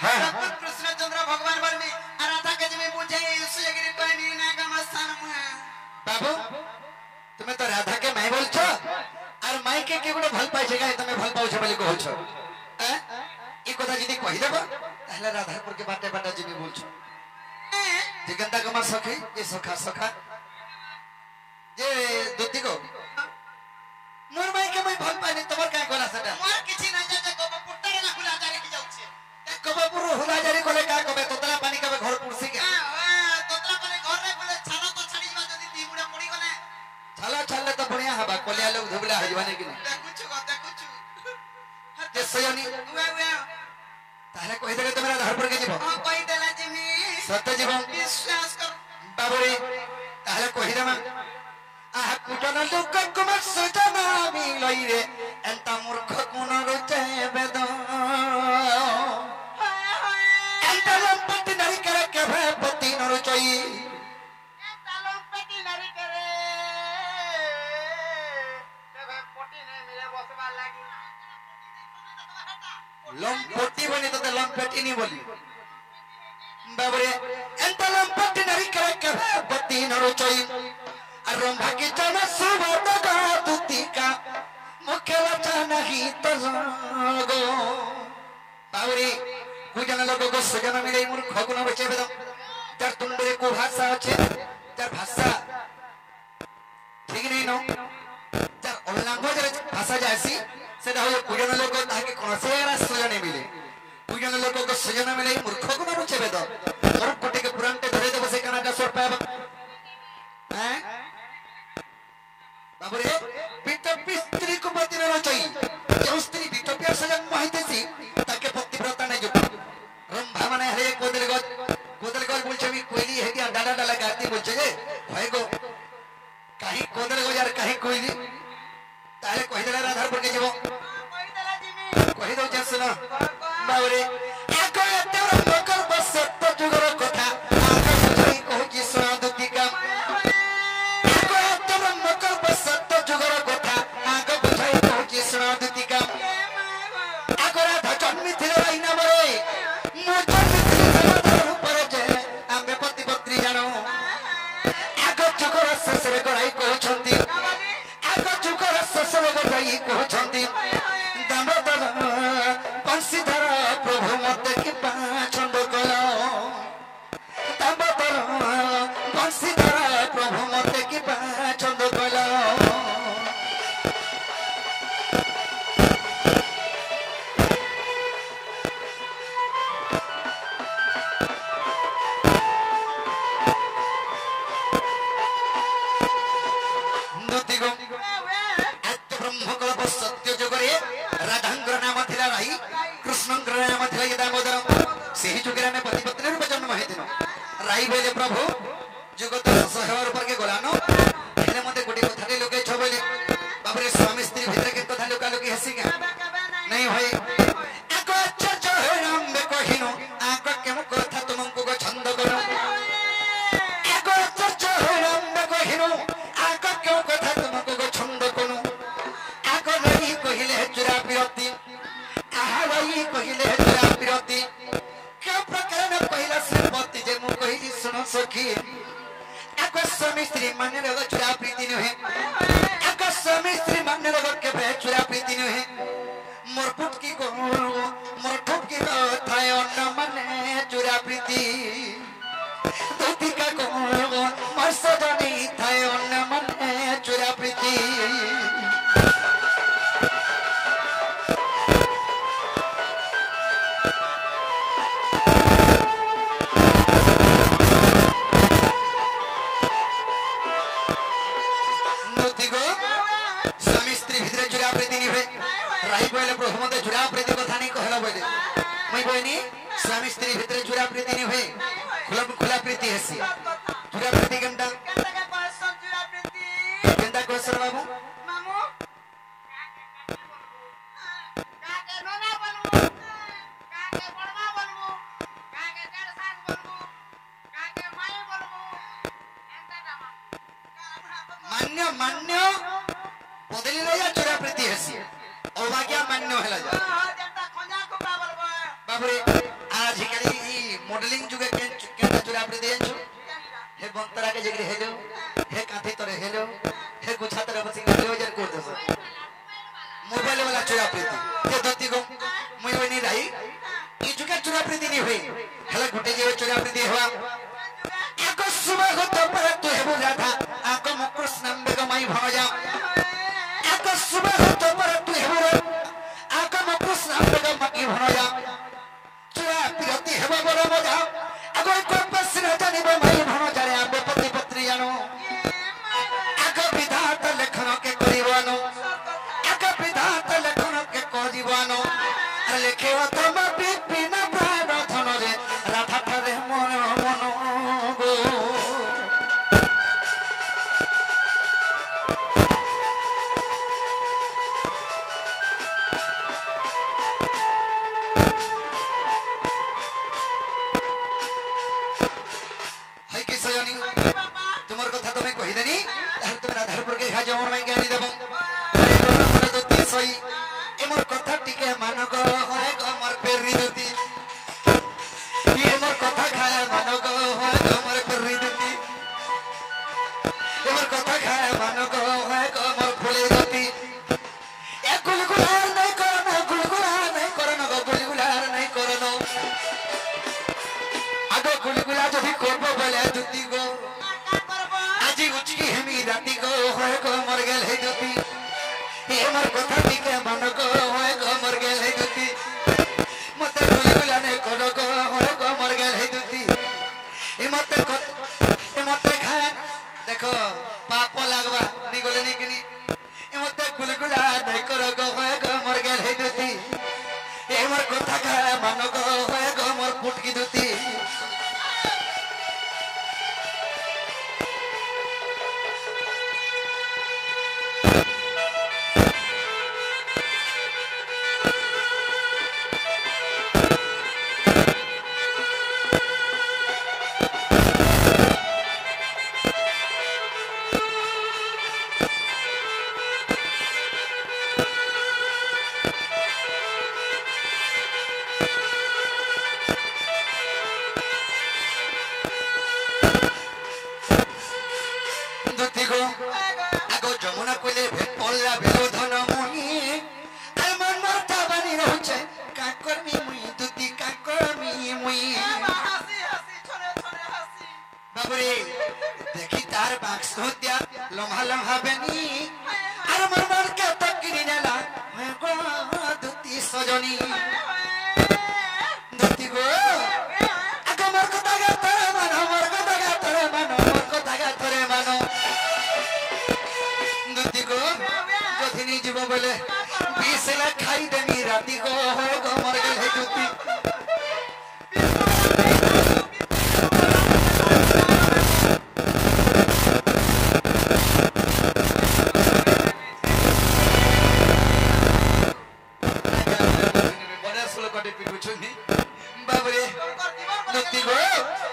सब कृष्णचंद्र भगवान बरमी राधा के जमी पूछे सुजगिरी पानी ना का मस्तान मुआ बाबू तुम्हें तो राधा के मैं बोल छो और माई के गुड़े भल पाई जगह तुम्हें भल पाऊ बोली कहू छो ई कथा जदी कहि देबो ताहले राधापुर के बाटे बाटे जमी बोल छो जे गंदा कमर सखी ये सखा सखा जे दुती को मोर माई के मैं भल पानी तमर का गोला सटा मोर किछि ना जे को पुट्टा ना हुला जारे की जाउ छे कबपुर हुला जारी कोले का कबे तोतला पानी कबे घर पुरसी के तोतला पानी घर रे बोले छालो तो छाड़ी बा जदी दी मुड़ा पड़ी गले छाला छाले तो बढ़िया हबा कोलिया लोग धुबला हजवाने की देखुछु जे सयोनी उए ताहले कहि देले तुमरा धारपुर के जीवो हां कहि देला जिमी सत्य जीवो विश्वास कर बाबुरी ताहले कहि देमा आहा कुटन लोक कुम सजना मिलई रे एंता मूर्ख कोन रुचे बेद एंता लंपट नरी करे केभे पति न रुचई एंता लंपट नरी करे केभे पति ने मिले बसबा लागी लंपटी बनी तो लंपेटी नहीं बोली बाबरे एंता लंपट नरी करे केभे पति न रुचई रंभा की चन सुबत गातुती का मुखेला चानही तो गो बावरी कुजन लोग को सजन मिले मूर्ख गुण बचे बेद तार तुंडरे को भाषा আছে तार भाषा ठीक नहीं नो तार ओलांगो जे भाषा जासी सेटा हो कुजन लोग ताके कोनसेरा सजन मिले कुजन लोग को सजन मिले मूर्ख गुण बचे बेद और कोटे के पुराण ते धरे दे बसे कनाडा सोर पाब हैं बाबरे पितपी स्त्री को पति न रचई जो स्त्री पितपिया सजन माहितेसी ताके पतिव्रता नै जुट रंभा माने हरे कोदल गज बोलछे मी कोइली हेदिया डाडा डाला गाती बोलछे जे होय गो काहे कोदल गज यार काहे कोइली ताले कहि देला राधापुर के जीवो कहि देला जिमी कहि दो जे सुनो बाबरे आको एते रंग कर बस सत्य जुगर कथा आको सजई कहूची स्वादुती का सत्य जुगर कथा आग बुझाई कहूची स्वादुती का आगो राधा जन्मी थिले राइना मरे मु जन्मी थिले धर ऊपर जे आमे पति पत्नी जानो आगो जुगर ससरे गराई कहउछंती आगो जुगर ससरे गराई कहउछंती दामोदर बंशीधर प्रभु मते कि पाछंद कलो दामोदर बंशीधर प्रभु मते कि पाछंद कलो सत्य जुगरे राधांकर नाम थिला राई कृष्णंकर नाम थिला दामोदर सेही जुगरे में पति पत्नी रूप जन्म हेतिनो राई बोले प्रभु जगत सहवर पर के गोलानो हेले मते गुडी कथा लोके छ बोले बाबरे स्वामी स्त्री भीतर के कथा लोका लोके हसी के नहीं होय आको आचार्य राम में कहिनो आको केम कथा तुमको को छंद करो आको आचार्य राम में कहिनो आको केम कथा तुमको को छंद करो आको रही कहिले चुरा पिरती आहा रही कहिले चुरा पिरती के प्रकार में पहिला श्रीपति जे मु कहि सुनो सखी आको स्वामी स्त्री माने रे चुरा प्रीति नहे आको स्वामी स्त्री माने रे के बे चुरा प्रीति नहे मोर फुटकी को मोर फुटकी को थाय न माने चुरा प्रीति दुतिका को मोर सजनी थाय न माने चुरा प्रीति प्रभु मते जुड़ा प्रीति कथा नहीं कहला बोले मैं कहनी स्वामी स्त्री भितर जुड़ा प्रीति नहीं हुए खुला प्रीति हेसी जुड़ा प्रीति केनटा केनटा कहसर बाबू मामू काके नोना बनमु काके बड़मा बनमु काके डेढ़ साल बनमु काके माई बनमु एंता दामा मान्य मान्य बदली रे जुड़ा प्रीति हेसी अभाग्या मान्य हला जा जंता खंजा को बाबल बाबरे आज आजिकली मॉडलिंग जुगे केंटा चुरा आपने दिए छु हे बंतरा के जगह हेलो हे काथे तोरे हेलो हे गुछा तोरे बसी हेलो जन कोड दस मोबाइल वाला चुरा प्रीति ते दत्ती को मुई होई नहीं रही ई जुगे चुरा प्रीति नहीं हुई हला गुटे जे चुरा प्रीति हुआ एको सुबह को तो पर तू हे बुझा था आको मुकृष्ण बेगो माई भजा एको सुबह को तो पर तू हे बुझा आको मुकृष्ण बेगो माई भजा चुरा प्रीति हेबा बरो मजा आको को पसना जानी बो माई भजा रे आबे पति पत्नी जानो आको विधात लेखन के करिवानो आको विधात लेखन के करिवानो अरे लेखे तो म बिपिन प्राण धन रे राधा थारे मन मन गो हाय कि सजनी तुमर कथा तुम्हें कहि देनी तार तुम राधारपुर के खा जमर में ज्ञानी देबो मन दोती सई एमर कथा टिके मान गो होय गो मोर पेरी दोती ये मोर कथा खाए मान गो होय गो मोर पेरी दोती एमर कथा खाए मान गो होय गो मोर फुले दोती ए गुलगुलार नहीं करनो गुलगुलार नहीं करनो गो गुलगुलार नहीं करनो आगो गुलगुला जदी करबो बोले दोती गो আজি উচকি হেমি রাতি গো হয় গো মর গেল হে দুতি এমর কথা টিকে মন গো হয় গো মর গেল হে দুতি মতে গুলগুলা নে করো গো হয় গো মর গেল হে দুতি এমতে খায় দেখো পাপ লাগবা নি গলে নি কিনি এমতে গুলগুলা নে করো গো হয় গো মর গেল হে দুতি এমর কথা খায় মন গো হয় গো মর ফুটকি দুতি आगो जमुना कोले पल्ला भेलो धन मुही आल मन मरता बनी रहछे का करमी मुई दुती का करमी मुई हसी हसी छोरे छोरे हसी बाबरे देखी तार बाक्स होत्या लम्हा लम्हा बेनी आर मन मन के तकनी नेला मैं गो दुती सजनी दुती गो आगो मोर कथा गा तोरे मानो मोर कथा गा तोरे मानो मोर कथा गा तोरे मानो दुती गो जथिनी जीव बोले 20 लाख खाई देनी राती गो होय गो मर गेल हे दुती बड़ा सुलो कटे पिकुछनी बाबरे दुती गो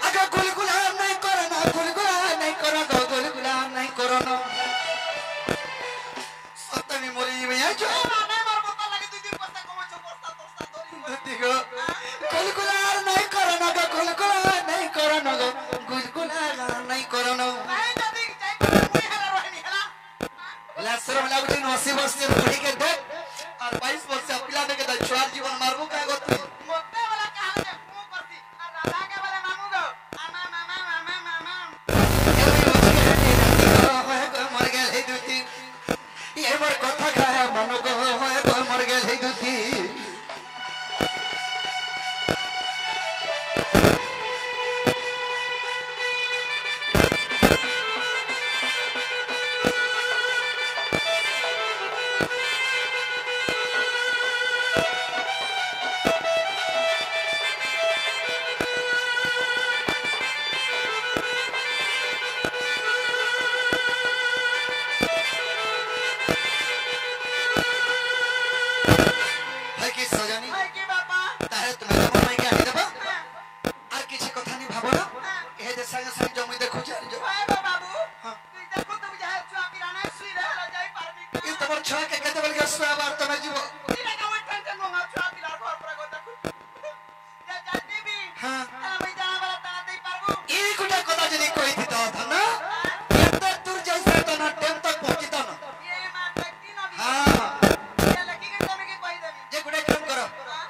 आगा गुलगुला नहीं करना गुलगुला नहीं करना गुलगुला नहीं करना सतमी मोरी में आ जो माने मार पता लगे तुई दिन पस्ता कमो छ पस्ता तोस्ता तोरी दुती गो गुलगुला नहीं करना गुलगुला नहीं करना गुलगुला नहीं करना नहीं जदी जाई मुई हला रहनी हला लासरम लागुची 80 वर्ष के बुढ़ी के देख और 22 वर्ष से पिला दे के छुआर जीवन मारबो का गोती मोते वाला कहा जे मु करती और राधा के वाला मामू गो मामा मामा मामा मामा मर गेल हे दुती ये मोर कथा खाए मन गो होय गो मर गेल हे दुती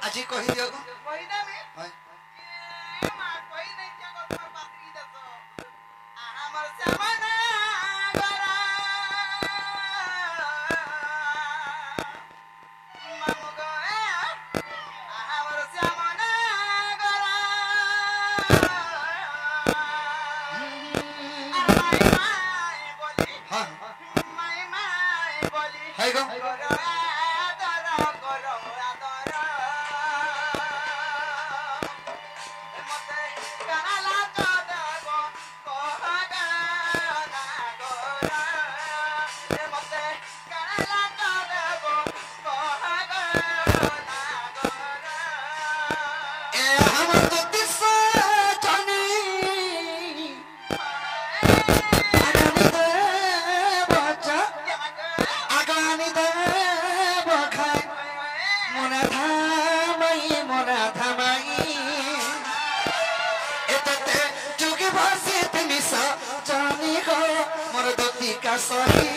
আজি কহি দিও গো কইদামি হয় মা কই নাই কে কথা পাতি দেছ আমার সামনে গরা মামু গো আমার সামনে গরা মাই বলি হ্যাঁ মাই বলি হাই গো করো আদর করো আদর মতে কানালা কদব কোহগানা গোরা মতে কানালা কদব কোহগানা গোরা এ আমার জ্যোতিষ জানি আগামী দেব চা আগামী দেব খাই মনে ধামাই এতে যুগে বসে তুমি জানি গো মোর দতিকা সহি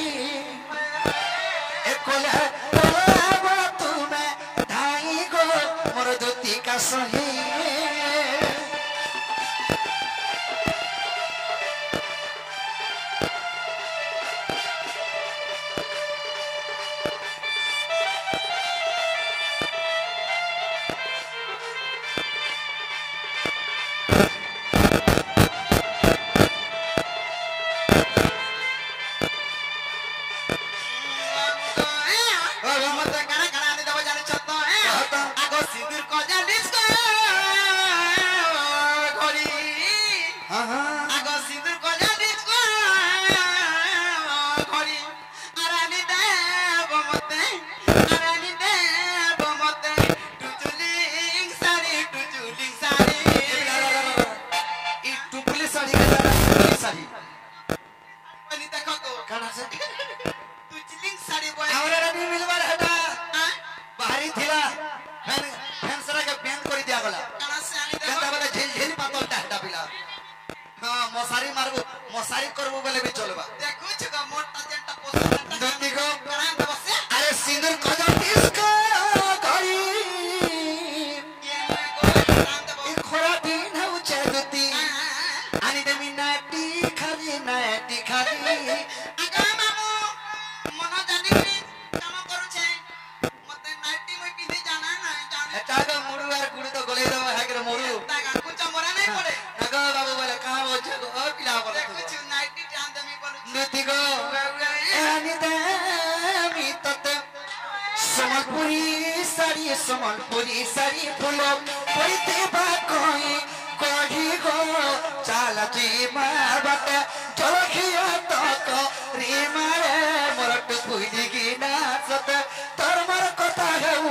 একলা বলাব তুমি ধাই গো মোর দতিকা সহি মতে কানা কানা নি দেব জানি চত আগো সিঁদুর ক জানিস ঘড়ি আগো সিঁদুর ক জানিস ঘড়ি আরানি দেব মতে টুচুলিং সারি ই টুপুলি শাড়ি কে জানা টুপুলি শাড়ি বলি দেখো তো কানা সে টুচুলিং সারি বয় हमरा नहीं मिलबार हटा बाहरी थिला फैन फैन सरा के बैन कर दिया गला কানা সে আনি कहता দেব बोले झिल झिल पातल टाटा पिला हां मसारी मारबो मसारी करबो बोले भी चलबा দেখুছ গো মোটা যেটা পোস্টারটা दत्ती को কানা দেব সে अरे सिंदूर खजा इसका घड़ी ई खोरा दिन है उचे दत्ती आनी दे मिनाटी खाली আগা মামু মন জানিকি কাম করুছে মতে নাইটি মই পিন্ধি জানা নাই জানে एटा का मुड़ू यार गुड़ी तो गले दो है के मुड़ू তাগা কুচা মরা নাই পড়ে नगो बाबू बोले कहां हो छे ओ पिला बोले দেখুছ নাইটি টান দেমি বলু दत्ती को आनी दे मी तते সম্বলপুরি শাড়ি ফুল পরিতে বা কই কঢ়ি গো চালাচি মা বাটে জলখিয়া তক রে মারে মোর টুকুইলি গিনা সতে তোর মোর কথা হেউ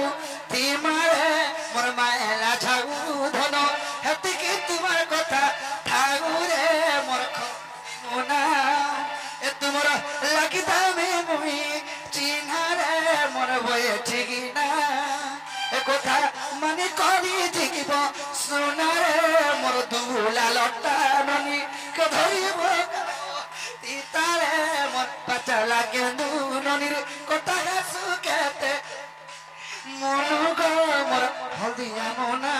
তি মারে মোর মায়েলা ঝাউ ধন হেতিকি তোমার কথা ঠাউ রে মোর মোনা এ তোমার লাগিতা মে মুই চিহ্নারে মোর বয়ে ঠিকিনা এ কথা মানে করি দেখিব সোনারে মোর দুলা লটা ননি কে ধরিব তিতারে মোর পাচা লাগে ননির কথা সুকেতে মনু গো মোর হলদিয়া মোনা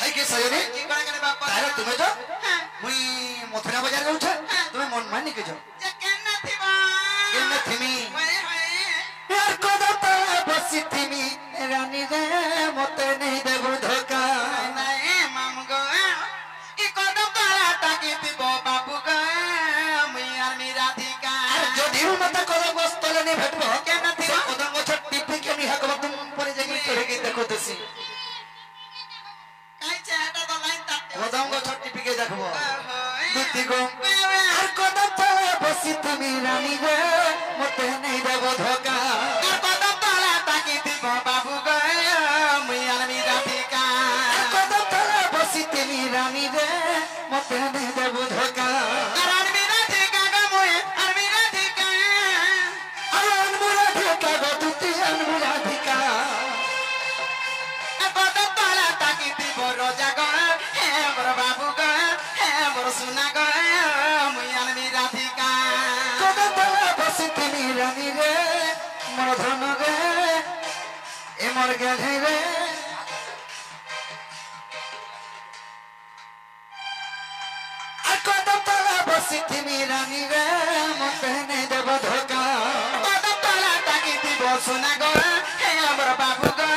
के सजनी কি করে কেন বাবা তাহলে তুমি যাও হ্যাঁ মুই মথুরা বাজার যাউছ তুমি মন মানি কে যাও যে কেন থিবা কেন থিমি ওয়ে ওয়ে यार कोदा तले बसी थीमी रानी रे मते नहीं देबो धोखा নাই মামু গো ই কদম তারা টাকি দিব বাবু গো মুই আর মি রাধিকা अरे जो धीरू मते कोदा बस तले नहीं भेटबो কেন থিবা कोदा गछ टिपी के नहीं हकबो तुम परे जाके चढ़े के देखो तसी কাই চাটা তো লাইন তাতে कोदा गछ टिपी के देखबो ওই दुती को यार कोदा तले बसी थीमी रानी रे मते नहीं देबो धोखा আর কদম তারা টাকি দিব বাবু গো মুই আর মি রাধিকা कोदा तले बसी थीमी रानी रे मते नहीं देबो धोखा আর আর মি রাধিকা রানী রে মোর ধন রে এ মোর গেলে রে আর কদম তলা বসি থিমি রানী রে মতে নে দেব ধোকা কদম তলা তাকি দিব সোনা গো হে আমার বাবু গো